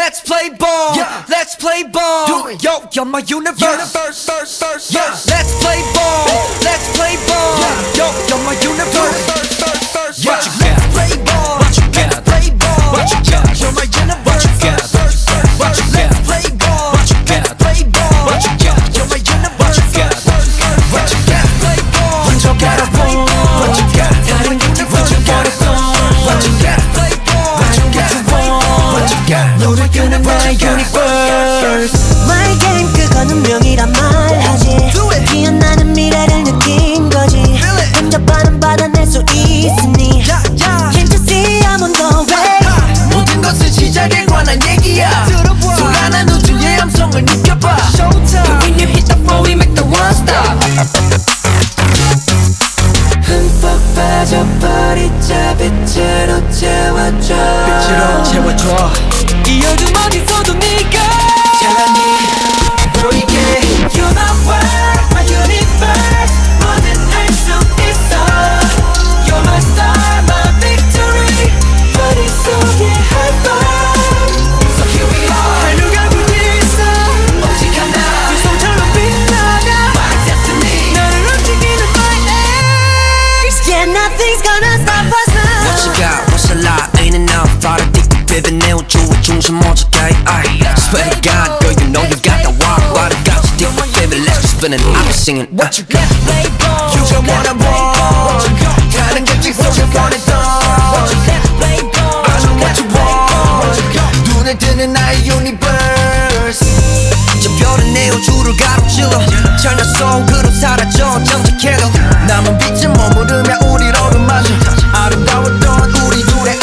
let's play ball. Yeah. Let's play ball. Do it. Yo, you're my universe. Yeah. Let's play ball. Let's play ball. Yeah. Yo, you're my universe. Yeah. What you got? Let's play ball. What you Let's got? play ball. What you got? You're my universe. What you got? What you Let's got? play ball. What you Let's got? play ball. What you got? You're my universe. What you got? What you got? Let's play ball. What you got? What you got? You're my universe. What you got? What you got? Play ball. What you got? What you got? 너를 끄는 나의 universe. My game 그건 운명이란 말하지 Do it. 피어나는 미래를 느낀 거지 Feel it. 혼자만은 받아낼 수 있으니 야, 야. Can't you see I'm on the way 모든 것은 시작에 관한 얘기야. 들어봐. 소란한 우주의 함성을 느껴봐. Showtime. When you hit the floor, we make the world stop. 흠뻑 빠져버리자 빛으로 채워줘. 빛으로 채워줘. 이 어둠 어디서도 네가 찬란히 보이게. You're my world, my universe. 뭐든 할 수 있어. You're my star, my victory. 머릿속에 high five. So here we are. 하루가 부딪혀 오직 하나. 두 손처럼 빛나가 My destiny. 나를 움직이는 my ace. Yeah nothing's gonna stop us now What you got? What's a lie? Ain't enough. Thought I think the pivot 내 우주의 중심 오직해. Swear to God, girl, you know you got the walk. But I got you deep with pivot. Let's just spin it. I'll be singing. What you got? Play ball You got what I want. 가는 곁이 속에 원했던 Play ball I know what you want. 눈에 뜨는 나의 universe. 저 별은 내 우주를 가로질러 철녀 속으로 사라져 정직해도 남은 빛을 머무르며 우리를 어루만져. 아름다웠던 우리 둘의